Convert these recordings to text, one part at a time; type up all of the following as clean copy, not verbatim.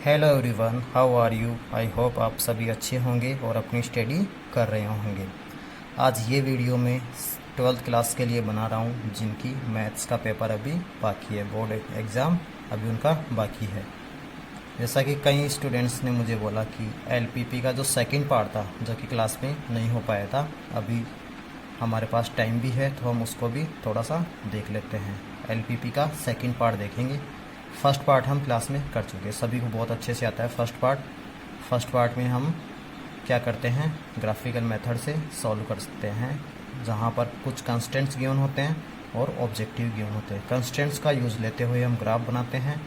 Hello everyone, how are you. I hope आप सभी अच्छे होंगे और अपनी स्टडी कर रहे होंगे। आज ये वीडियो मैं 12th क्लास के लिए बना रहा हूँ जिनकी मैथ्स का पेपर अभी बाकी है, बोर्ड एग्ज़ाम अभी उनका बाकी है। जैसा कि कई स्टूडेंट्स ने मुझे बोला कि एलपीपी का जो सेकंड पार्ट था जो कि क्लास में नहीं हो पाया था, अभी हमारे पास टाइम भी है तो हम उसको भी थोड़ा सा देख लेते हैं। एलपीपी का सेकंड पार्ट देखेंगे। फर्स्ट पार्ट हम क्लास में कर चुके, सभी को बहुत अच्छे से आता है फर्स्ट पार्ट में हम क्या करते हैं, ग्राफिकल मेथड से सॉल्व कर सकते हैं, जहाँ पर कुछ कंस्टेंट्स गिवन होते हैं और ऑब्जेक्टिव गिवन होते हैं। कंस्टेंट्स का यूज़ लेते हुए हम ग्राफ बनाते हैं,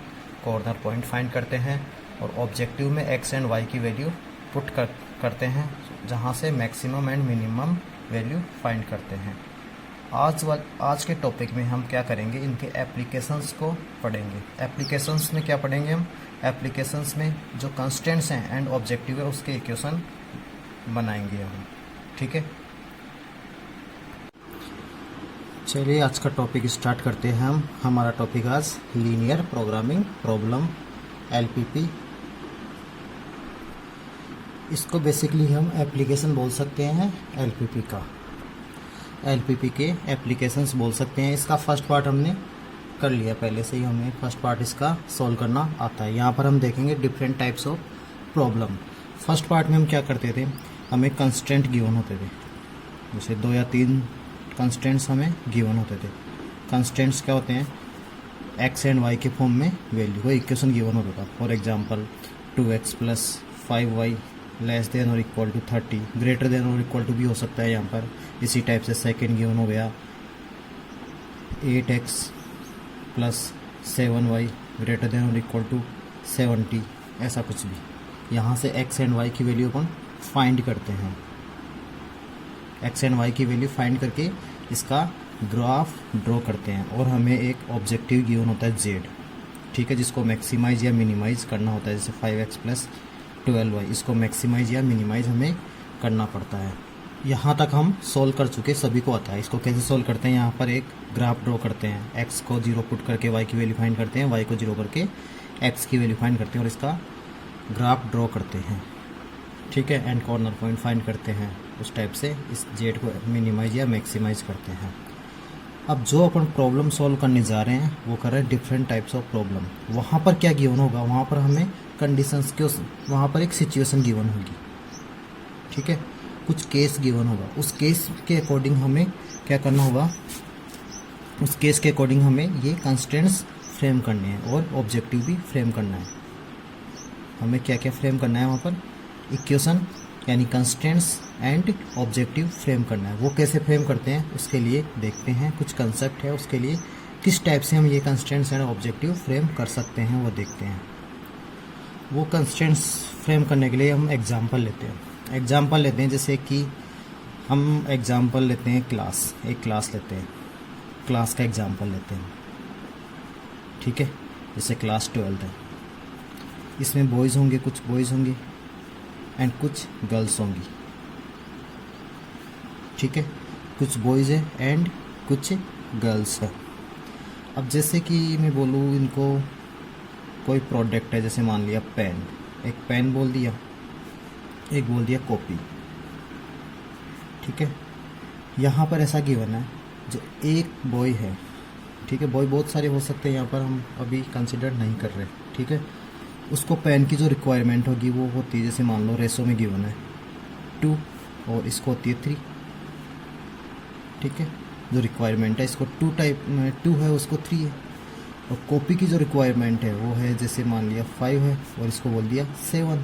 कॉर्नर पॉइंट फाइंड करते हैं और ऑब्जेक्टिव में एक्स एंड वाई की वैल्यू पुट करते हैं, जहाँ से maximum and minimum value find करते हैं। आज के टॉपिक में हम क्या करेंगे, इनके एप्लीकेशंस को पढ़ेंगे। एप्लीकेशंस में क्या पढ़ेंगे हम, एप्लीकेशंस में जो कंस्टेंट्स हैं एंड ऑब्जेक्टिव है उसके इक्वेशन बनाएंगे हम। ठीक है, चलिए आज का टॉपिक स्टार्ट करते हैं हम। हमारा टॉपिक आज लीनियर प्रोग्रामिंग प्रॉब्लम एलपीपी। इसको बेसिकली हम एप्लीकेशन बोल सकते हैं एलपीपी का, एलपीपी के एप्लीकेशंस बोल सकते हैं। इसका फर्स्ट पार्ट हमने कर लिया पहले से ही, हमें फर्स्ट पार्ट इसका सॉल्व करना आता है। यहाँ पर हम देखेंगे different types of problem. First part में हम क्या करते थे, हमें कंस्टेंट गिवन होते थे, जैसे 2 या 3 कंस्टेंट्स हमें गिवन होते थे। कंस्टेंट्स क्या होते हैं, एक्स एंड वाई के फॉर्म में वैल्यू, कोई इक्वेशन गिवन होता था। For example 2x + 5y less than और इक्वल टू 30, ग्रेटर देन और इक्वल टू भी हो सकता है यहाँ पर। इसी टाइप से सेकेंड गिवन हो गया 8x + 7y ग्रेटर देन और इक्वल टू 70, ऐसा कुछ भी। यहाँ से x एंड y की वैल्यू अपन फाइंड करते हैं, x एंड y की वैल्यू फाइंड करके इसका ग्राफ ड्रॉ करते हैं और हमें एक ऑब्जेक्टिव गिवन होता है z, ठीक है, जिसको मैक्सिमाइज या मिनिमाइज करना होता है। जैसे 5x + 12y, इसको मैक्सिमाइज या मिनिमाइज हमें करना पड़ता है। यहाँ तक हम सोल्व कर चुके, सभी को आता है। इसको कैसे सोल्व करते हैं, यहाँ पर एक ग्राफ ड्रॉ करते हैं, x को 0 पुट करके y की वैल्यू फाइंड करते हैं, y को 0 करके x की वैल्यू फाइंड करते हैं और इसका ग्राफ ड्रॉ करते हैं। ठीक है, एंड कॉर्नर पॉइंट फाइंड करते हैं। उस टाइप से इस z को मिनिमाइज या मैक्सिमाइज करते हैं। अब जो अपन प्रॉब्लम सॉल्व करने जा रहे हैं वो कर रहे हैं डिफरेंट टाइप्स ऑफ प्रॉब्लम। वहाँ पर क्या गिवन होगा, वहाँ पर हमें कंडीशंस के, वहाँ पर एक सिचुएशन गिवन होगी, ठीक है, कुछ केस गिवन होगा। उस केस के अकॉर्डिंग हमें क्या करना होगा, उस केस के अकॉर्डिंग हमें ये कंस्टेंट्स फ्रेम करने हैं और ऑब्जेक्टिव भी फ्रेम करना है। हमें क्या क्या फ्रेम करना है वहाँ पर, इक्वेशन यानी कंस्टेंट्स एंड ऑब्जेक्टिव फ्रेम करना है। वो कैसे फ्रेम करते हैं उसके लिए देखते हैं, कुछ कंसेप्ट है, उसके लिए किस टाइप से हम ये कंस्टेंट्स एंड ऑब्जेक्टिव फ्रेम कर सकते हैं वो देखते हैं। वो कंस्टेंट्स फ्रेम करने के लिए हम एग्जांपल लेते हैं। जैसे कि हम एग्जांपल लेते हैं क्लास, एक क्लास लेते हैं, क्लास का एग्जांपल लेते हैं, ठीक है। जैसे क्लास 12 है, इसमें बॉयज़ होंगे, कुछ बॉयज़ होंगे एंड कुछ गर्ल्स होंगी, ठीक है, कुछ बॉयज़ है एंड कुछ गर्ल्स है। अब जैसे कि मैं बोलूँ इनको कोई प्रोडक्ट है, जैसे मान लिया पेन, एक पेन बोल दिया, एक बोल दिया कॉपी, ठीक है। यहाँ पर ऐसा गिवन है जो एक बॉय है, ठीक है, बॉय बहुत सारे हो सकते हैं, यहाँ पर हम अभी कंसिडर नहीं कर रहे, ठीक है। उसको पेन की जो रिक्वायरमेंट होगी वो होती है, जैसे मान लो रेशो में गिवन है 2 और इसको होती है 3, ठीक है। जो रिक्वायरमेंट है इसको 2 है, उसको 3 है। और कॉपी की जो रिक्वायरमेंट है वो है, जैसे मान लिया 5 है और इसको बोल दिया 7,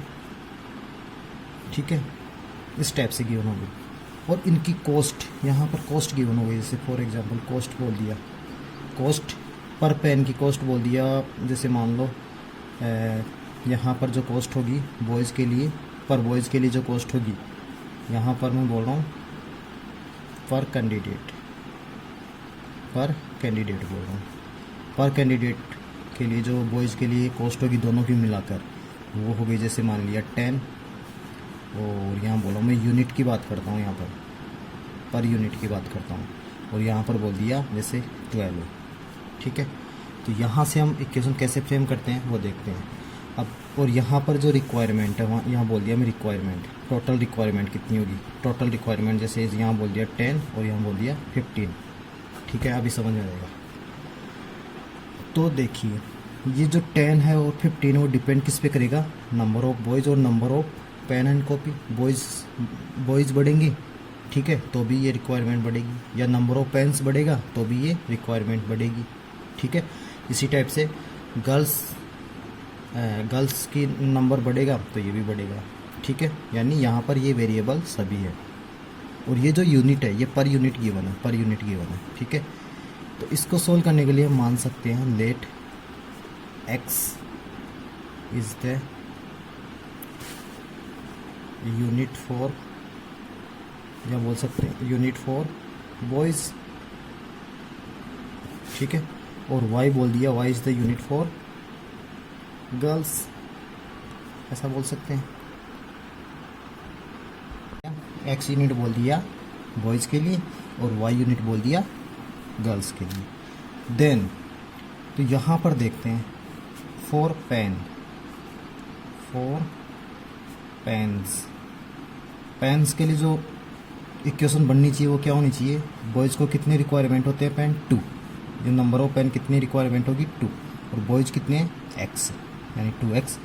ठीक है। इस टाइप से गिवन होगी। और इनकी कॉस्ट, यहाँ पर कॉस्ट गिवन हो गई, जैसे फॉर एग्जांपल कॉस्ट बोल दिया, कॉस्ट पर पेन की कॉस्ट बोल दिया, जैसे मान लो यहाँ पर जो कॉस्ट होगी बॉयज़ के लिए, पर बॉयज़ के लिए जो कॉस्ट होगी, यहाँ पर मैं बोल रहा हूँ पर कैंडिडेट बोल रहा हूँ। पर कैंडिडेट के लिए जो बॉयज़ के लिए कॉस्ट होगी दोनों की मिलाकर वो हो गई, जैसे मान लिया 10, और यहाँ बोला मैं यूनिट की बात करता हूँ, यहाँ पर यूनिट की बात करता हूँ, और यहाँ पर बोल दिया जैसे 12, ठीक है। तो यहाँ से हम इक्वेशन कैसे फ्रेम करते हैं वो देखते हैं। अब और यहाँ पर जो रिक्वायरमेंट है वहाँ यहाँ बोल दिया मैं रिक्वायरमेंट, टोटल रिक्वायरमेंट कितनी होगी, टोटल रिक्वायरमेंट जैसे यहाँ बोल दिया 10 और यहाँ बोल दिया 15। ठीक है, अभी समझ में आएगा। तो देखिए ये जो 10 है और 15 वो डिपेंड किस पे करेगा, नंबर ऑफ बॉयज़ और number of pen and copy. Boys बढ़ेंगे, ठीक है, तो भी ये रिक्वायरमेंट बढ़ेगी, या नंबर ऑफ पेन्स बढ़ेगा तो भी ये रिक्वायरमेंट बढ़ेगी। ठीक है, इसी टाइप से गर्ल्स की नंबर बढ़ेगा तो ये भी बढ़ेगा। ठीक है, यानी यहाँ पर ये वेरिएबल सभी है। और ये जो यूनिट है ये पर यूनिट गिवन है, पर यूनिट गिवन है। ठीक है, तो इसको सोल्व करने के लिए हम मान सकते हैं let x is the unit for, या बोल सकते हैं यूनिट फॉर बॉयज़। ठीक है, और y बोल दिया y is the unit for girls, ऐसा बोल सकते हैं। x यूनिट बोल दिया बॉयज़ के लिए और y यूनिट बोल दिया गर्ल्स के लिए। देन तो यहाँ पर देखते हैं फॉर पेन्स के लिए जो इक्वेशन बननी चाहिए वो क्या होनी चाहिए, बॉयज़ को कितने रिक्वायरमेंट होते हैं पेन 2, जो नंबर ऑफ पेन कितनी रिक्वायरमेंट होगी 2, और बॉयज़ कितने x यानी 2x,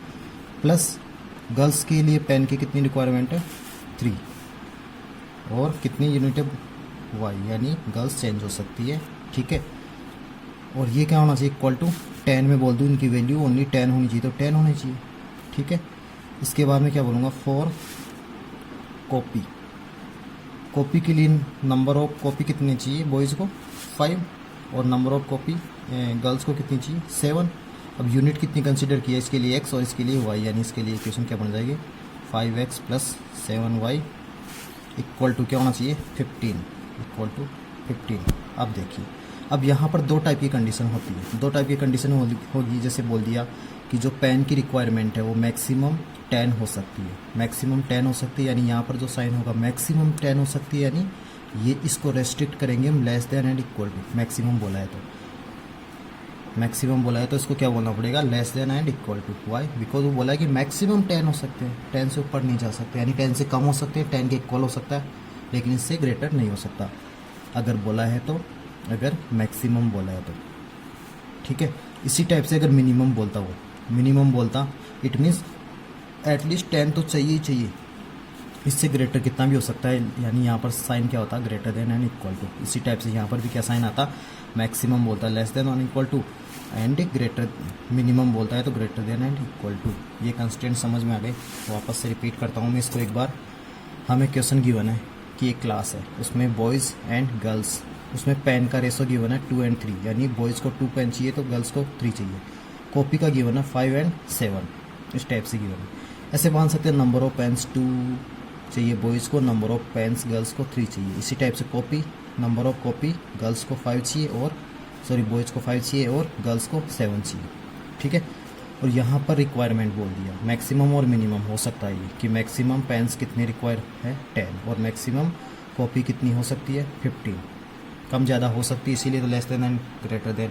प्लस गर्ल्स के लिए पेन की कितनी रिक्वायरमेंट है 3, और कितनी यूनिट है y यानी गर्ल्स चेंज हो सकती है। ठीक है, और ये क्या होना चाहिए इक्वल टू 10 में बोल दूँ इनकी वैल्यू ओनली 10 होनी चाहिए तो 10 होनी चाहिए। ठीक है, इसके बाद में क्या बोलूँगा फॉर कॉपी के लिए नंबर ऑफ कॉपी कितनी चाहिए बॉयज़ को 5, और नंबर ऑफ कॉपी गर्ल्स को कितनी चाहिए 7। अब यूनिट कितनी कंसीडर किया इसके लिए x और इसके लिए y, यानी इसके लिए इक्वेशन क्या बन जाएगी 5x plus 7y equal to क्या होना चाहिए 15, इक्वल टू 15। अब देखिए, अब यहाँ पर दो टाइप की कंडीशन होती है, दो टाइप की कंडीशन होगी। जैसे बोल दिया कि जो पेन की रिक्वायरमेंट है वो मैक्सिमम 10 हो सकती है, मैक्सिमम 10 हो सकती है, यानी यहाँ पर जो साइन होगा मैक्सिमम 10 हो सकती है, यानी ये इसको रेस्ट्रिक्ट करेंगे हम less than and equal to. Maximum बोला है तो इसको क्या बोलना पड़ेगा less than and equal to. Y, because वो बोला है कि मैक्सिमम 10 हो सकते हैं, 10 से ऊपर नहीं जा सकते, यानी 10 से कम हो सकते हैं, 10 के इक्वल हो सकता है, लेकिन इससे ग्रेटर नहीं हो सकता अगर बोला है तो, अगर मैक्सिमम बोला है तो। ठीक है, इसी टाइप से अगर मिनिमम बोलता इट मीन्स एटलीस्ट 10 तो चाहिए ही चाहिए, इससे ग्रेटर कितना भी हो सकता है, यानी यहाँ पर साइन क्या होता है greater than and equal to. इसी टाइप से यहाँ पर भी क्या साइन आता, मैक्सिमम बोलता है less than and equal to, and greater minimum बोलता है तो greater than and equal to. ये कंस्टेंट समझ में आ गए। वापस से रिपीट करता हूँ मैं इसको एक बार। हमें क्वेश्चन गिवन है कि एक क्लास है, उसमें बॉयज़ एंड गर्ल्स, उसमें पेन का रेशो गिवन है 2 and 3, यानी बॉयज़ को 2 पेन चाहिए तो गर्ल्स को 3 चाहिए। कॉपी का गिवन है 5 and 7, इस टाइप से गिवन है। ऐसे मान सकते हैं नंबर ऑफ पेन्स 2 चाहिए बॉयज़ को, नंबर ऑफ पेन्स गर्ल्स को 3 चाहिए। इसी टाइप से copy, number of copy girls को 5 चाहिए और बॉयज़ को 5 चाहिए और गर्ल्स को 7 चाहिए। ठीक है, और यहाँ पर रिक्वायरमेंट बोल दिया मैक्सिमम और मिनिमम हो सकता है ये कि मैक्सिमम पेन्स कितने रिक्वायर है 10, और मैक्सिमम कॉपी कितनी हो सकती है 15, कम ज़्यादा हो सकती है, इसीलिए तो less than and greater than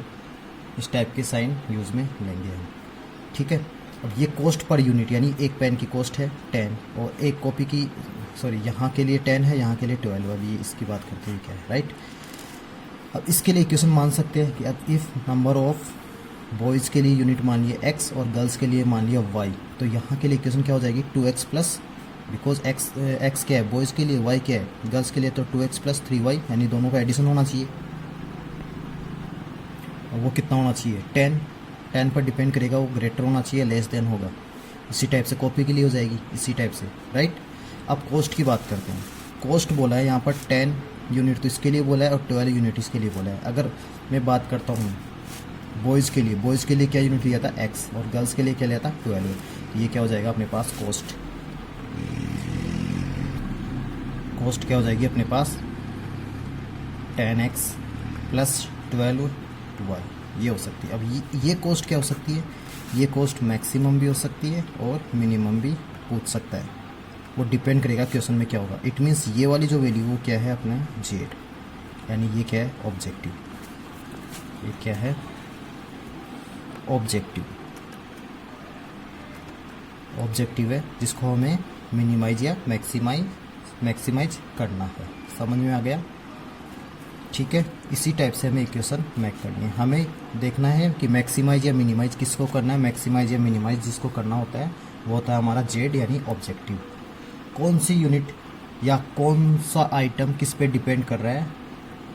इस टाइप के साइन यूज़ में लेंगे हम। ठीक है, अब ये कॉस्ट पर यूनिट, यानी एक पेन की कॉस्ट है 10 और एक कॉपी की यहाँ के लिए 10 है, यहाँ के लिए 12। अब ये इसकी बात करते हैं क्या है, राइट। अब इसके लिए इक्वेशन मान सकते हैं कि अब इफ़ नंबर ऑफ बॉयज़ के लिए यूनिट मान लिया x और गर्ल्स के लिए मान लिया y, तो यहाँ के लिए इक्वेशन क्या हो जाएगी 2x प्लस, बिकॉज x क्या है बॉयज़ के लिए, y क्या है गर्ल्स के लिए, तो 2x प्लस 3y, यानी दोनों का एडिशन होना चाहिए। और वो कितना होना चाहिए 10 पर डिपेंड करेगा, वो ग्रेटर होना चाहिए लेस देन होगा। इसी टाइप से कॉपी के लिए हो जाएगी इसी टाइप से, राइट। अब कॉस्ट की बात करते हैं। कॉस्ट बोला है यहाँ पर 10 यूनिट तो इसके लिए बोला है और 12 यूनिट इसके लिए बोला है। अगर मैं बात करता हूँ बॉयज़ के लिए क्या यूनिट लिया था x और गर्ल्स के लिए क्या लिया था 12, तो ये क्या हो जाएगा अपने पास कॉस्ट क्या हो जाएगी अपने पास 10x प्लस 12y, ये हो सकती है। अब ये कॉस्ट क्या हो सकती है, ये कॉस्ट मैक्सिमम भी हो सकती है और मिनिमम भी पूछ सकता है, वो डिपेंड करेगा क्वेश्चन में क्या होगा। इट मीन्स ये वाली जो वैल्यू वो क्या है अपना z, यानी ये क्या है ऑब्जेक्टिव, ये क्या है ऑब्जेक्टिव। ऑब्जेक्टिव है जिसको हमें मिनिमाइज या मैक्सिमाइज करना है। समझ में आ गया? ठीक है, इसी टाइप से हमें इक्वेशन मैक करनी है। हमें देखना है कि मैक्सिमाइज या मिनिमाइज किसको करना है। मैक्सिमाइज या मिनिमाइज जिसको करना होता है वो होता है हमारा जेड यानी ऑब्जेक्टिव। कौन सी यूनिट या कौन सा आइटम किस पे डिपेंड कर रहा है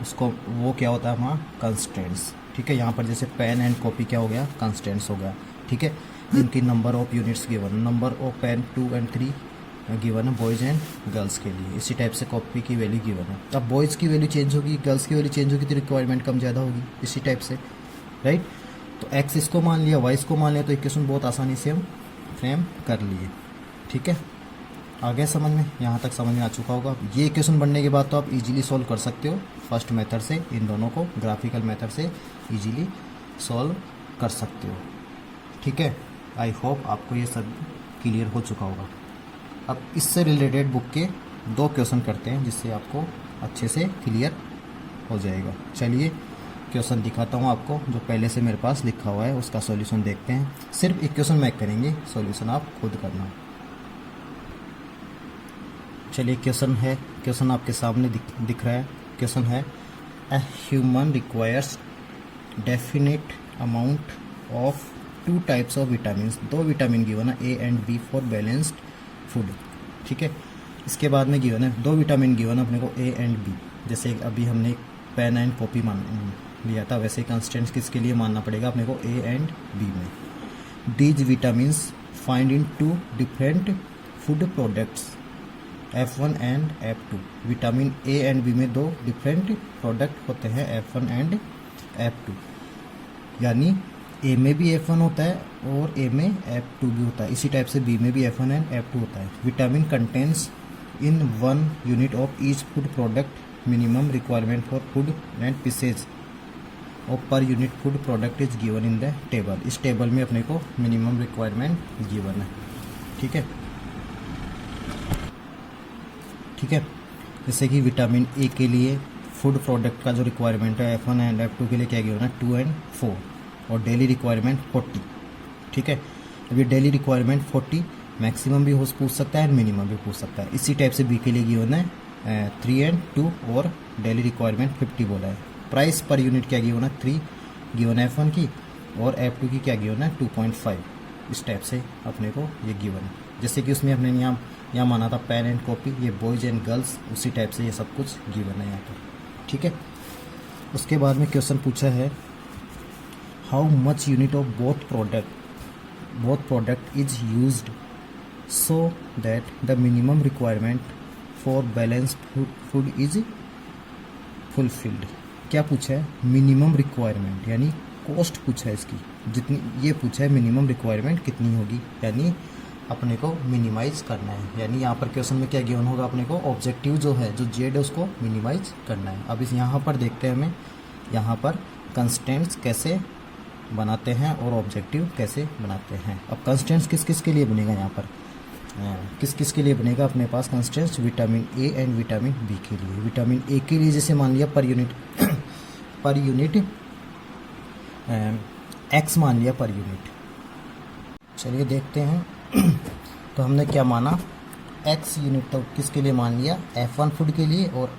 उसको, वो क्या होता है हमारा कंस्ट्रेंट्स। ठीक है, यहाँ पर जैसे पेन एंड कॉपी क्या हो गया, कंस्ट्रेंट्स हो गया। ठीक है, इनकी number of units given, number of pen 2 और 3 गिवन है बॉयज़ एंड गर्ल्स के लिए। इसी टाइप से कॉपी की वैल्यू गिवन है। अब बॉयज़ की वैल्यू चेंज होगी, गर्ल्स की वैल्यू चेंज होगी तो रिक्वायरमेंट कम ज़्यादा होगी, इसी टाइप से, राइट। तो एक्स इसको मान लिया, वाई इसको मान लिया, तो इक्वेशन बहुत आसानी से हम फ्रेम कर लिए। ठीक है, आ गया समझ में? यहाँ तक समझ में आ चुका होगा। ये इक्वेशन बनने के बाद तो आप इजीली सॉल्व कर सकते हो फर्स्ट मेथड से, इन दोनों को ग्राफिकल मेथड से इजीली सॉल्व कर सकते हो। ठीक है, आई होप आपको ये सब क्लियर हो चुका होगा। अब इससे रिलेटेड बुक के 2 क्वेश्चन करते हैं जिससे आपको अच्छे से क्लियर हो जाएगा। चलिए क्वेश्चन दिखाता हूँ आपको, जो पहले से मेरे पास लिखा हुआ है उसका सॉल्यूशन देखते हैं। सिर्फ एक क्वेश्चन मैक करेंगे, सॉल्यूशन आप खुद करना। चलिए क्वेश्चन आपके सामने दिख रहा है। क्वेश्चन है a human requires definite amount of 2 types of vitamin. 2 vitamin given है ए and b for balanced food. ठीक है, इसके बाद में गिवन है 2 विटामिन गिवन है अपने को ए एंड बी। जैसे अभी हमने पेन एंड कॉपी मान लिया था, वैसे कंस्टेंट्स किसके लिए मानना पड़ेगा अपने को ए एंड बी में। These vitamin find in 2 different food products F1 and F2। Vitamin A and B में 2 डिफरेंट प्रोडक्ट होते हैं F1 एंड F2, यानी ए में भी F1 होता है और ए में F2 भी होता है। इसी टाइप से बी में भी F1 एंड F2 होता है। Vitamin contents in 1 unit of each food product, minimum requirement for food and pieces और per unit food product is given in the table. इस टेबल में अपने को मिनिमम रिक्वायरमेंट गिवन है। ठीक है, ठीक है, जैसे कि विटामिन ए के लिए फूड प्रोडक्ट का जो रिक्वायरमेंट है F1 एंड F2 के लिए क्या गिवन है 2 एंड 4 और डेली रिक्वायरमेंट 40। ठीक है, अभी डेली रिक्वायरमेंट 40 मैक्सिमम भी पूछ सकता है, मिनिमम भी पूछ सकता है। इसी टाइप से बी के लिए गिवन है 3 एंड 2 और डेली रिक्वायरमेंट 50 बोला है। प्राइस पर यूनिट क्या गिवन है 3 गिवन है F1 की और F2 की क्या गिवन है 2.5। इस टाइप से अपने को ये गिवन है। जैसे कि उसमें अपने यहाँ माना था पेन एंड कॉपी, ये बॉयज़ एंड गर्ल्स, उसी टाइप से ये सब कुछ गिवन है यहाँ पर। ठीक है, उसके बाद में क्वेश्चन पूछा है how much unit of both product is used so that the minimum requirement for balanced food is fulfilled. क्या पूछा है? मिनिमम रिक्वायरमेंट यानी कॉस्ट पूछा है इसकी, जितनी ये पूछा है मिनिमम रिक्वायरमेंट कितनी होगी, यानी अपने को मिनिमाइज करना है। यानी यहाँ पर क्वेश्चन में क्या गिवन होगा अपने को, ऑब्जेक्टिव जो है जो जेड है उसको मिनिमाइज करना है। अब इस यहाँ पर देखते हैं हमें यहाँ पर कंस्टेंट्स कैसे बनाते हैं और ऑब्जेक्टिव कैसे बनाते हैं। अब कंस्टेंट्स किस किस के लिए बनेगा, यहाँ पर किस किस के लिए बनेगा अपने पास constants, vitamin A and vitamin B के लिए। विटामिन ए के लिए जैसे मान लिया पर यूनिट एक्स मान लिया पर यूनिट। चलिए देखते हैं तो हमने क्या माना, एक्स यूनिट तो किसके लिए मान लिया F1 फूड के लिए और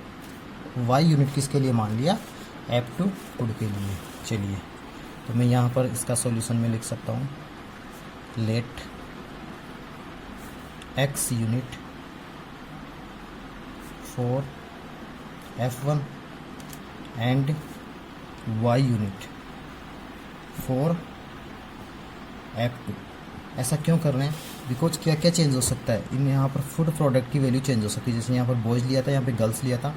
वाई यूनिट किसके लिए मान लिया F2 फूड के लिए। चलिए तो मैं यहाँ पर इसका सॉल्यूशन में लिख सकता हूँ, let x unit for F1 and y unit for F2। ऐसा क्यों कर रहे हैं, बिकॉज क्या क्या चेंज हो सकता है इन यहाँ पर फूड प्रोडक्ट की वैल्यू चेंज हो सकती है। जैसे यहाँ पर बॉयज़ लिया था, यहाँ पे गर्ल्स लिया था,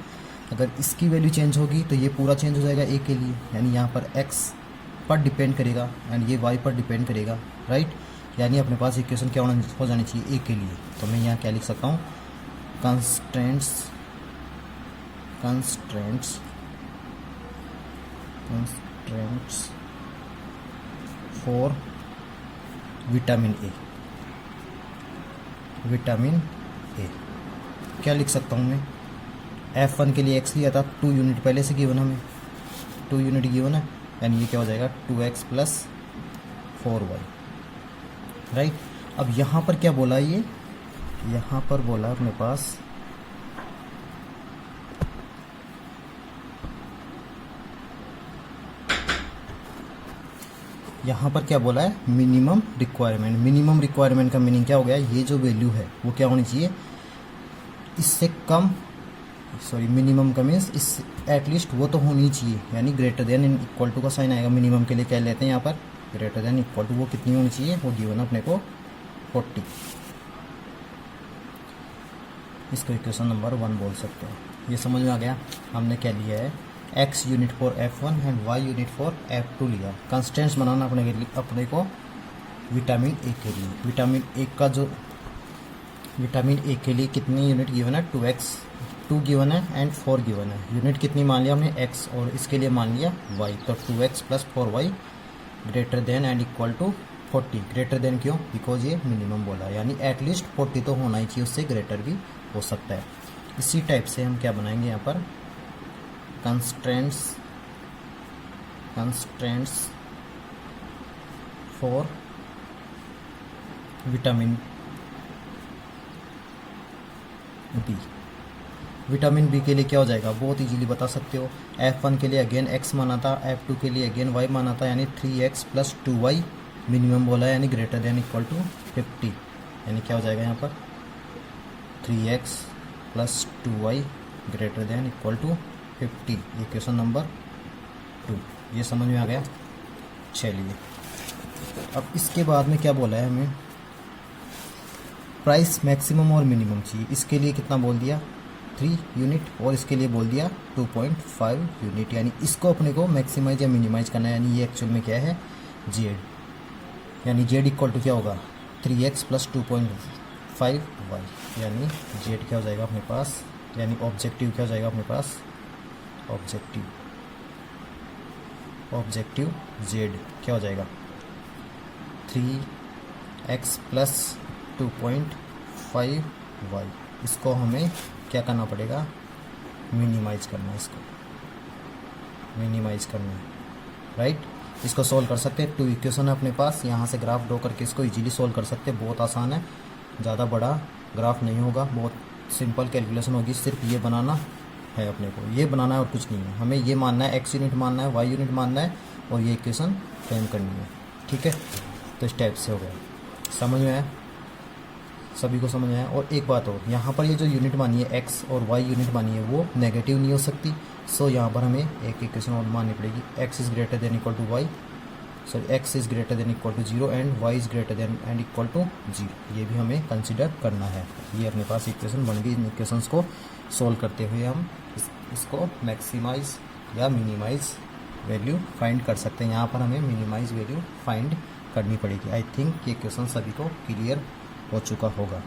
अगर इसकी वैल्यू चेंज होगी तो ये पूरा चेंज हो जाएगा ए के लिए, यानी यहाँ पर एक्स पर डिपेंड करेगा एंड ये वाई पर डिपेंड करेगा, राइट। यानी अपने पास इक्वेशन क्या हो जानी चाहिए ए के लिए। तो मैं यहाँ क्या लिख सकता हूँ, कंस्ट्रेंट्स फॉर विटामिन ए। क्या लिख सकता हूँ मैं, F1 के लिए x लिया था, 2 यूनिट पहले से गिवन हमें, 2 यूनिट गिवन है, यानी ये क्या हो जाएगा 2x + 4y, राइट। अब यहाँ पर क्या बोला ये, यहाँ पर बोला अपने पास यहाँ पर क्या बोला है, मिनिमम रिक्वायरमेंट। मिनिमम रिक्वायरमेंट का मीनिंग क्या हो गया, ये जो वैल्यू है वो क्या होनी चाहिए, इससे कम, सॉरी मिनिमम का मीन्स इस एटलीस्ट वो तो होनी चाहिए, यानी ग्रेटर देन इक्वल टू का साइन आएगा। मिनिमम के लिए क्या लेते हैं यहाँ पर, ग्रेटर देन इक्वल टू, वो कितनी होनी चाहिए, वो गिवन अपने को 40। इसको इक्वेशन नंबर 1 बोल सकते हैं। ये समझ में आ गया। हमने क्या लिया है, x unit for F1 and y unit for F2 लिया। कंस्टेंट्स बनाना अपने को विटामिन ए के लिए। विटामिन ए के लिए कितनी यूनिट गिवन है, 2 गिवन है एंड 4 गिवन है। यूनिट कितनी मान लिया हमने, x, और इसके लिए मान लिया y। तो 2x + 4y greater than and equal to 40। Greater than क्यों, बिकॉज ये मिनिमम बोला, यानी एटलीस्ट 40 तो होना ही चाहिए, उससे ग्रेटर भी हो सकता है। इसी टाइप से हम क्या बनाएंगे यहाँ पर, constraints for vitamin B. Vitamin B के लिए क्या हो जाएगा, बहुत इजीली बता सकते हो। F1 के लिए अगेन x माना था, F2 के लिए अगेन y माना था, यानी 3x + 2y मिनिमम बोला है, यानी ग्रेटर देन इक्वल टू 50। यानी क्या हो जाएगा यहाँ पर, 3x + 2y greater than equal to 50। ये क्वेश्चन नंबर 2। ये समझ में आ गया। चलिए अब इसके बाद में क्या बोला है हमें, प्राइस मैक्सिमम और मिनिमम चाहिए। इसके लिए कितना बोल दिया, 3 यूनिट, और इसके लिए बोल दिया 2.5 यूनिट। यानी इसको अपने को मैक्सिमाइज या मिनिमाइज करना है। यानी ये एक्चुअल में क्या है, z, यानी z इक्वल टू क्या होगा, 3x + 2.5y। यानी z क्या हो जाएगा अपने पास, यानी ऑब्जेक्टिव क्या हो जाएगा अपने पास, ऑब्जेक्टिव z क्या हो जाएगा, 3x + 2.5y। इसको हमें क्या करना पड़ेगा, मिनिमाइज करना है, इसको मिनिमाइज करना है, राइट। इसको सोल्व कर सकते हैं। 2 इक्वेशन है अपने पास, यहाँ से ग्राफ ड्रॉ करके इसको इजीली सोल्व कर सकते हैं। बहुत आसान है, ज़्यादा बड़ा ग्राफ नहीं होगा, बहुत सिंपल कैलकुलेशन होगी। सिर्फ ये बनाना है अपने को, ये बनाना है और कुछ नहीं है। हमें ये मानना है, x यूनिट मानना है, y यूनिट मानना है, और ये इक्वेशन फ्रेम करनी है, ठीक है। तो इस टाइप से हो गया, समझ में आया, सभी को समझ में आया। और एक बात और, यहाँ पर ये जो यूनिट मानी है x और y यूनिट मानी है वो नेगेटिव नहीं हो सकती। सो यहाँ पर हमें एक इक्वेशन और माननी पड़ेगी, x is greater than equal to y, sorry x is greater than equal to 0 and y is greater than and equal to 0। ये भी हमें कंसिडर करना है। ये अपने पास इक्वेशन बन गई। इन इक्वेशंस को सोल्व करते हुए हम इसको मैक्सिमाइज या मिनिमाइज वैल्यू फाइंड कर सकते हैं। यहाँ पर हमें मिनिमाइज वैल्यू फाइंड करनी पड़ेगी। आई थिंक ये क्वेश्चन सभी को क्लियर हो चुका होगा।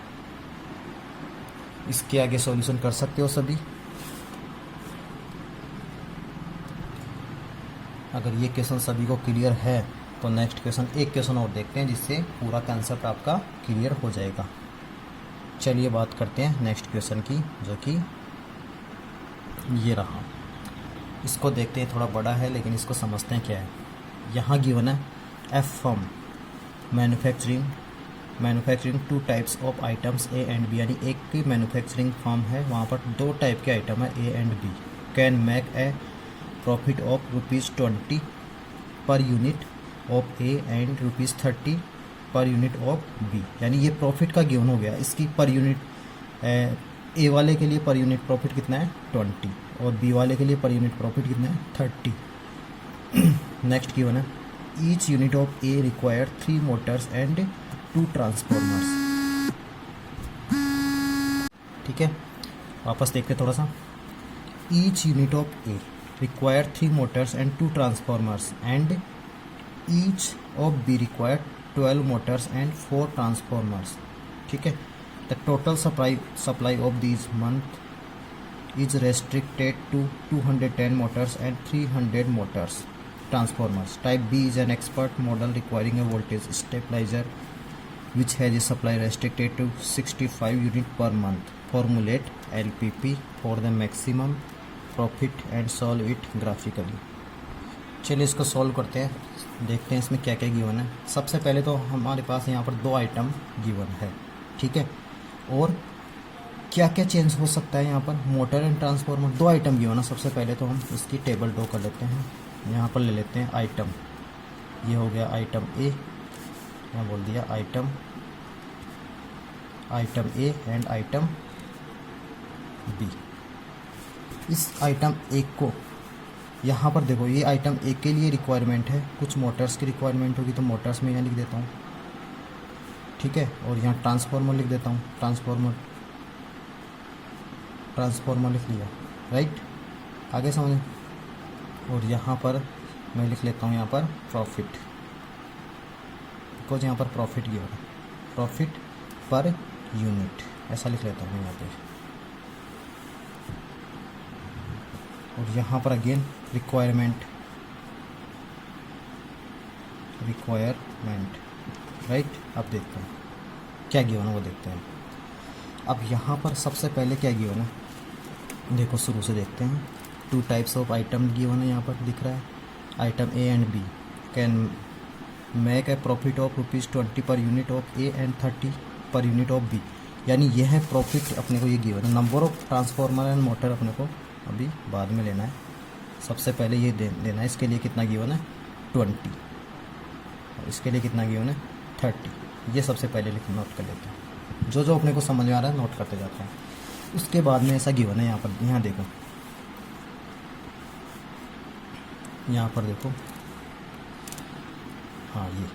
इसके आगे सॉल्यूशन कर सकते हो सभी। अगर ये क्वेश्चन सभी को क्लियर है तो नेक्स्ट क्वेश्चन, एक क्वेश्चन और देखते हैं जिससे पूरा कंसेप्ट आपका क्लियर हो जाएगा। चलिए बात करते हैं नेक्स्ट क्वेश्चन की, जो कि ये रहा। इसको देखते हैं, थोड़ा बड़ा है लेकिन इसको समझते हैं क्या है। यहाँ गिवन है F firm manufacturing 2 types of items A and B, यानी एक की मैन्युफैक्चरिंग फर्म है, वहाँ पर 2 टाइप के आइटम है ए and B. Can make a profit of ₹20 per unit of A and ₹30 per unit of B. यानी ये प्रॉफिट का गिवन हो गया। इसकी पर यूनिट ए वाले के लिए पर यूनिट प्रॉफिट कितना है 20, और बी वाले के लिए पर यूनिट प्रॉफिट कितना है 30। नेक्स्ट गिवन है each unit of A require 3 Motors and 2 transformers. ठीक है, वापस देखते थोड़ा सा। Each unit of A require 3 motors and 2 transformers, and each of B require 12 motors and 4 transformers. ठीक है, the total supply of these month is restricted to 210 motors and 300 motors transformers. Type B is an expert model requiring a voltage stabilizer which has a supply restricted to 65 unit per month. Formulate LPP for the maximum profit and solve it graphically. चलिए इसको solve करते हैं, देखते हैं इसमें क्या क्या given है। सबसे पहले तो हमारे पास यहाँ पर 2 आइटम गिवन है, ठीक है। और क्या क्या चेंज हो सकता है यहाँ पर, motor and transformer 2 item given है। सबसे पहले तो हम इसकी टेबल ड्रॉ कर लेते हैं। यहाँ पर ले लेते हैं आइटम, ये हो गया आइटम ए, यहाँ बोल दिया item A and item B. इस आइटम ए को यहाँ पर देखो, ये आइटम ए के लिए रिक्वायरमेंट है, कुछ मोटर्स की रिक्वायरमेंट होगी तो मोटर्स में यहाँ लिख देता हूँ, ठीक है। और यहाँ ट्रांसफार्मर लिख देता हूँ, ट्रांसफार्मर लिख लिया, राइट, आगे समझ। और यहाँ पर मैं लिख लेता हूँ यहाँ पर प्रॉफिट, बिकॉज यहाँ पर प्रॉफिट ये होगा, प्रॉफिट पर यूनिट, ऐसा लिख लेता हूँ यहाँ पे। और यहाँ पर अगेन रिक्वायरमेंट, राइट। अब देखते हैं क्या गिवन है, वो देखते हैं। अब यहाँ पर सबसे पहले क्या गिवन है, देखो शुरू से देखते हैं। 2 टाइप्स ऑफ आइटम गिवन है, यहाँ पर दिख रहा है। Item A and B can make a profit of ₹20 per unit of A and 30 per unit of B, यानी यह है प्रॉफिट अपने को ये गिवन है। Number of transformer and motor अपने को अभी बाद में लेना है, सबसे पहले ये देना है। इसके लिए कितना गिवन है 20, इसके लिए कितना गिवन है 30। ये सबसे पहले नोट कर लेते हैं, जो अपने को समझ में आ रहा है नोट करते जाते हैं। उसके बाद में ऐसा गिवन है यहाँ पर, यहाँ देखो, यहाँ पर देखो, हाँ ये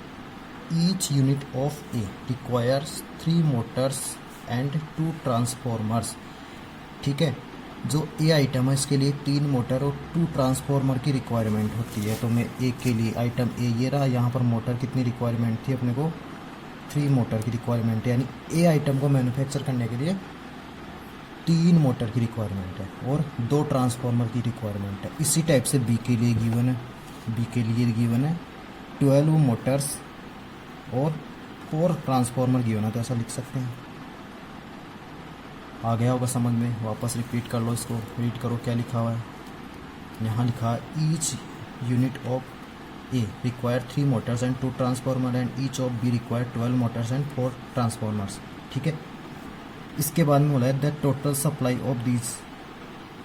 each unit of A requires 3 Motors and 2 transformers, ठीक है। जो ए आइटम है इसके लिए 3 मोटर और 2 ट्रांसफार्मर की रिक्वायरमेंट होती है। तो मैं ए के लिए आइटम ए ये रहा, यहाँ पर मोटर कितनी रिक्वायरमेंट थी अपने को 3 मोटर की रिक्वायरमेंट है, यानी ए आइटम को मैन्युफैक्चर करने के लिए 3 मोटर की रिक्वायरमेंट है और 2 ट्रांसफार्मर की रिक्वायरमेंट है। इसी टाइप से बी के लिए गिवन है, बी के लिए गिवन है 12 मोटर्स और 4 ट्रांसफार्मर गिवन है, तो ऐसा लिख सकते हैं। आ गया होगा समझ में, वापस रिपीट कर लो इसको, रीड करो क्या लिखा हुआ है। यहाँ लिखा है each unit of A require 3 Motors and 2 transformer and each of be require 12 Motors and 4 transformers, ठीक है। इसके बाद में बोला है that total supply of these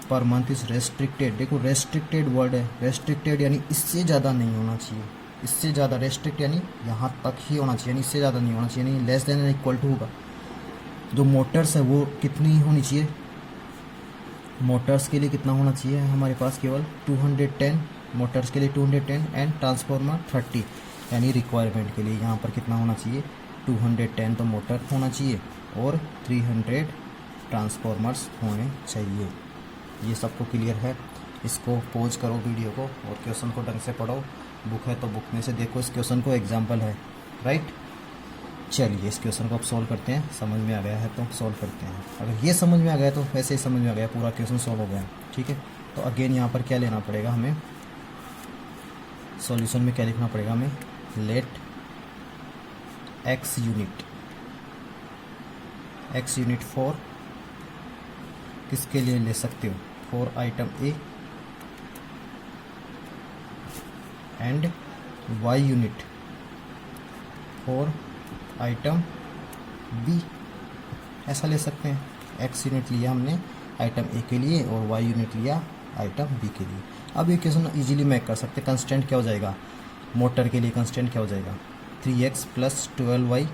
per month is restricted. देखो रेस्ट्रिक्टेड वर्ड है, रेस्ट्रिक्टेड यानी इससे ज़्यादा नहीं होना चाहिए, इससे ज़्यादा, रेस्ट्रिक्ट यानी यहाँ तक ही होना चाहिए, यानी इससे ज़्यादा नहीं होना चाहिए, यानी less than and equal to होगा। जो मोटर्स है वो कितनी होनी चाहिए, मोटर्स के लिए कितना होना चाहिए हमारे पास, केवल 210 मोटर्स के लिए 210 एंड ट्रांसफार्मर 30, यानी रिक्वायरमेंट के लिए यहाँ पर कितना होना चाहिए 210 तो मोटर होना चाहिए और 300 ट्रांसफार्मर्स होने चाहिए। ये सबको क्लियर है। इसको पॉज करो वीडियो को और क्वेश्चन को ढंग से पढ़ो, बुक है तो बुक में से देखो, इस क्वेश्चन को एग्जाम्पल है, राइट। चलिए इस क्वेश्चन को अब सॉल्व करते हैं, समझ में आ गया है तो सॉल्व करते हैं। अगर ये समझ में आ गया तो वैसे ही समझ में आ गया, पूरा क्वेश्चन सॉल्व हो गया, ठीक है। तो अगेन यहाँ पर क्या लेना पड़ेगा हमें, सॉल्यूशन में क्या लिखना पड़ेगा हमें, लेट एक्स यूनिट फॉर, किसके लिए ले सकते हो, for item A and y unit for item B, ऐसा ले सकते हैं। एक्स यूनिट लिया हमने आइटम ए के लिए और वाई यूनिट लिया आइटम बी के लिए। अब ये क्वेश्चन इजीली मैं कर सकते, कंस्टेंट क्या हो जाएगा, मोटर के लिए कंस्टेंट क्या हो जाएगा 3x + 12y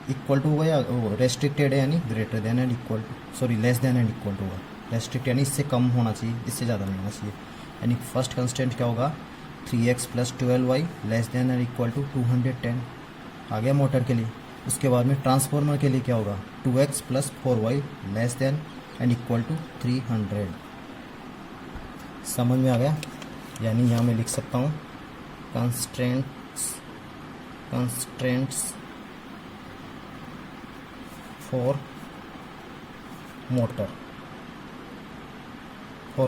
इक्वल टू होगा, या रेस्ट्रिक्टेड है यानी greater than and equal to, sorry less than and equal to होगा। रेस्ट्रिक्ट यानी इससे कम होना चाहिए, इससे ज़्यादा नहीं होना चाहिए, यानी फर्स्ट कंस्टेंट क्या होगा 3x + 12y less than and equal to 210 आ गया मोटर के लिए। उसके बाद में ट्रांसफार्मर के लिए क्या होगा 2x + 4y less than and equal to 300। समझ में आ गया, यानी यहाँ मैं लिख सकता हूँ कंस्ट्रेंट्स फॉर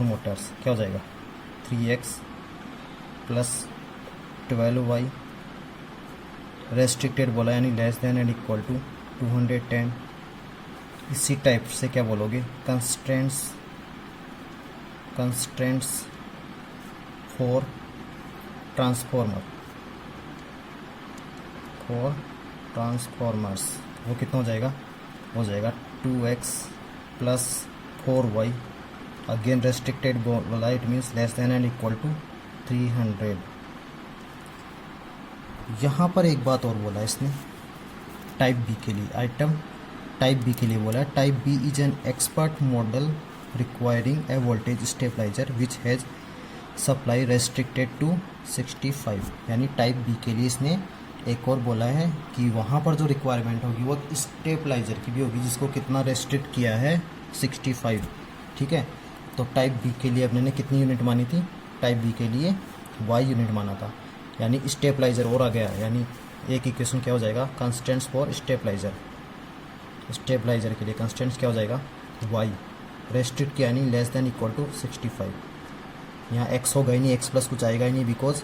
मोटर्स क्या हो जाएगा 3x + 12y रेस्ट्रिक्टेड बोला यानी less than and equal to 210। इसी टाइप से क्या बोलोगे कंस्ट्रेंट्स फॉर ट्रांसफॉर्मर्स वो कितना हो जाएगा, हो जाएगा 2x plus 4y, again restricted बोला, it means less than and equal to 300। यहाँ पर एक बात और बोला इसने टाइप बी के लिए, आइटम टाइप बी के लिए बोला है, type B is an expert model requiring a voltage stabiliser which has supply restricted to 65। यानी टाइप बी के लिए इसने एक और बोला है कि वहाँ पर जो रिक्वायरमेंट होगी वो स्टेबलाइजर की भी होगी, जिसको कितना रेस्ट्रिक्ट किया है 65। ठीक है, तो टाइप बी के लिए अपने ने कितनी यूनिट मानी थी, टाइप बी के लिए y यूनिट माना था, यानी स्टेबलाइजर और आ गया, यानी एक इक्वेशन क्या हो जाएगा, कंस्टेंट्स फॉर स्टेबलाइजर के लिए कंस्टेंट्स क्या हो जाएगा y, रेस्ट्रिक्ट किया यानी लेस देन इक्वल टू 65। यहाँ x होगा ही नहीं, x प्लस कुछ आएगा ही नहीं, बिकॉज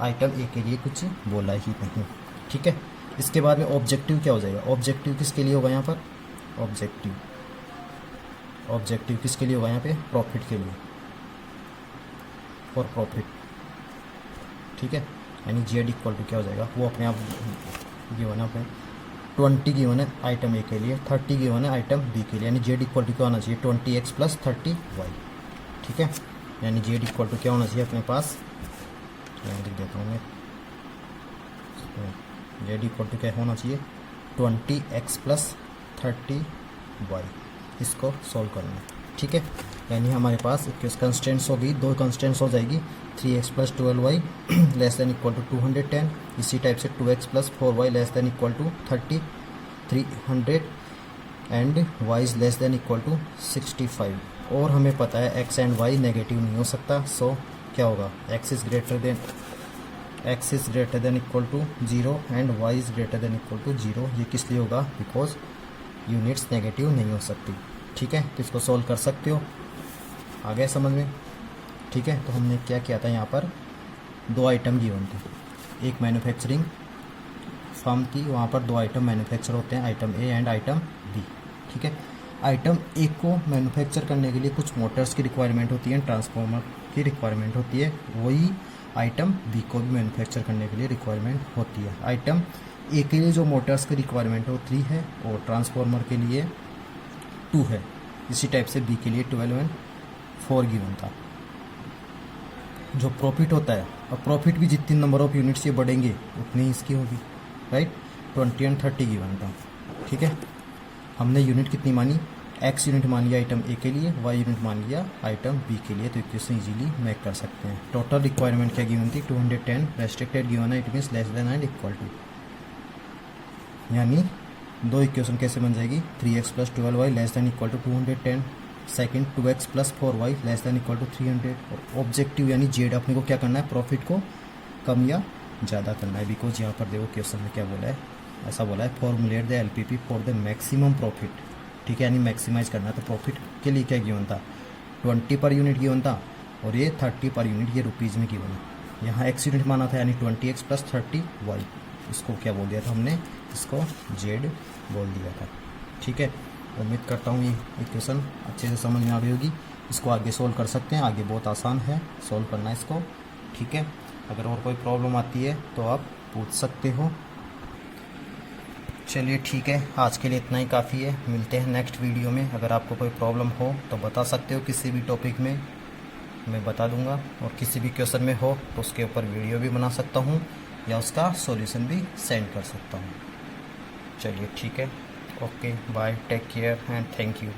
आइटम ए के लिए कुछ बोला ही नहीं। ठीक है, इसके बाद में ऑब्जेक्टिव क्या हो जाएगा, ऑब्जेक्टिव किसके लिए होगा यहाँ पर, ऑब्जेक्टिव किसके लिए होगा यहाँ पे, प्रॉफिट के लिए, फॉर प्रॉफिट। ठीक है, यानी जेड इक्वल टू क्या हो जाएगा, वो अपने आप गिवन है, अपने 20 गिवन है आइटम ए के लिए, 30 गिवन है आइटम बी के लिए, यानी जेड इक्वल टू क्या होना चाहिए 20x प्लस 30y। ठीक है, यानी जेड इक्वल टू क्या होना चाहिए अपने पास, लिख देता हूँ मैं, जेड इक्वल टू क्या होना चाहिए 20x प्लस 30y। इसको सॉल्व करना है। ठीक है, यानी हमारे पास कंस्टेंट्स होगी, दो कंस्टेंट्स हो जाएगी, 3x plus 12y less than equal to 210, इसी टाइप से 2x plus 4y less than equal to 300 and y is less than equal to 65। और हमें पता है x एंड y नेगेटिव नहीं हो सकता, सो क्या होगा, x is greater than equal to 0 and y is greater than equal to 0। ये किस लिए होगा, बिकॉज यूनिट्स नेगेटिव नहीं हो सकती। ठीक है, तो इसको सॉल्व कर सकते हो, आ गया समझ में। ठीक है, तो हमने क्या किया था, यहाँ पर दो आइटम गिवन थे, एक मैन्युफैक्चरिंग फर्म थी, वहाँ पर दो आइटम मैन्युफैक्चर होते हैं, item A and item B. ठीक है, आइटम ए को मैन्युफैक्चर करने के लिए कुछ मोटर्स की रिक्वायरमेंट होती है, ट्रांसफार्मर की रिक्वायरमेंट होती है, वही आइटम बी को भी मैन्युफैक्चर करने के लिए रिक्वायरमेंट होती है। आइटम ए के लिए जो मोटर्स की रिक्वायरमेंट है वो 3 है और ट्रांसफार्मर के लिए 2 है। इसी टाइप से बी के लिए 12 एंड 4 गिवन था। जो प्रॉफिट होता है, और प्रॉफिट भी जितनी नंबर ऑफ यूनिट्स ये बढ़ेंगे उतनी इसकी होगी, राइट, 20 एंड 30 गिवन था। ठीक है, हमने यूनिट कितनी मानी, x यूनिट मान लिया आइटम ए के लिए, y यूनिट मान लिया आइटम बी के लिए, तो इक्वेशन इजीली मेक कर सकते हैं। टोटल रिक्वायरमेंट क्या गिवन थी 210, रेस्ट्रिक्टेड गिवन है, it means less than and equal to, यानी दो इक्वेशन कैसे बन जाएगी, 3x plus 12y less than equal to 210, second 2x plus 4y less than equal to 300। और ऑब्जेक्टिव यानी जेड अपने को क्या करना है, प्रॉफिट को कम या ज़्यादा करना है, बिकॉज यहाँ पर देखो क्वेश्चन में क्या बोला है, ऐसा बोला है formulate the LPP for the maximum profit. ठीक है, यानी मैक्सिमाइज करना है, तो प्रॉफिट के लिए क्या गिवन था 20 पर यूनिट गिवन था, और ये 30 पर यूनिट, ये रुपीज़ में गिवन है। यहाँ x यूनिट माना था, यानी 20x प्लस 30y, इसको क्या बोल दिया था हमने, इसको जेड बोल दिया था। ठीक है, उम्मीद करता हूँ ये इक्वेशन अच्छे से समझ में आ गई होगी। इसको आगे सोल्व कर सकते हैं, आगे बहुत आसान है सोल्व करना इसको। ठीक है, अगर और कोई प्रॉब्लम आती है तो आप पूछ सकते हो। चलिए ठीक है, आज के लिए इतना ही काफ़ी है, मिलते हैं नेक्स्ट वीडियो में। अगर आपको कोई प्रॉब्लम हो तो बता सकते हो, किसी भी टॉपिक में मैं बता दूंगा, और किसी भी क्वेश्चन में हो तो उसके ऊपर वीडियो भी बना सकता हूँ या उसका सॉल्यूशन भी सेंड कर सकता हूँ। चलिए ठीक है, okay bye, take care and thank you.